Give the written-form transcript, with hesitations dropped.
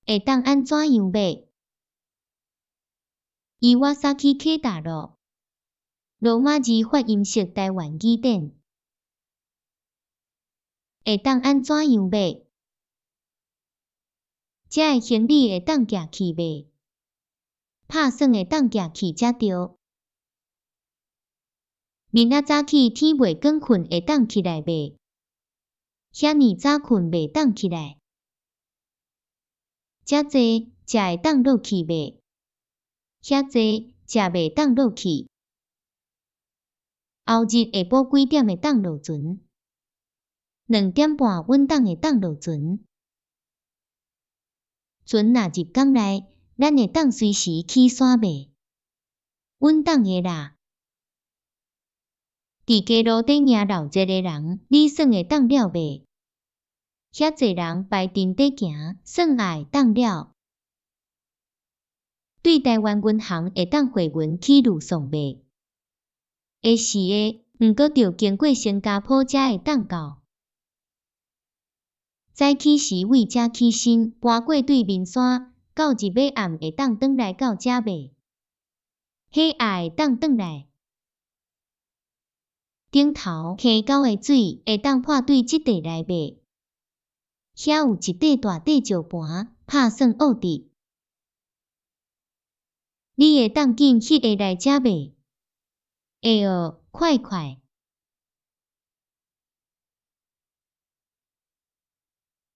会当安怎样买？伊瓦萨基克大陆，罗马字发音式台湾语典，会当安怎样买？遮个行李会当寄去袂？拍算会当寄去才对。明仔早起天袂光困会当起来袂？遐尼早困袂当起来。遮济食会当落去袂？遐济食袂当落去。后日下晡几点会当落船？2点半阮当会当落船。船若入港内，咱会当随时起伞袂？阮当会啦。伫街路顶行闹热个人，你算会当了袂？遐济人排阵底行，算也会当了。对台湾银行会当汇银去吕宋袂？会是的，毋过着经过新加坡才会当到。早起时为遮起身，搬过对面山，到日尾暗会当转来到遮袂？迄也会当转来。顶头溪沟的水会当破对即块来袂？遐有一块大块石盘，拍算学伫。你会当紧迄个来遮袂？会哦，快快！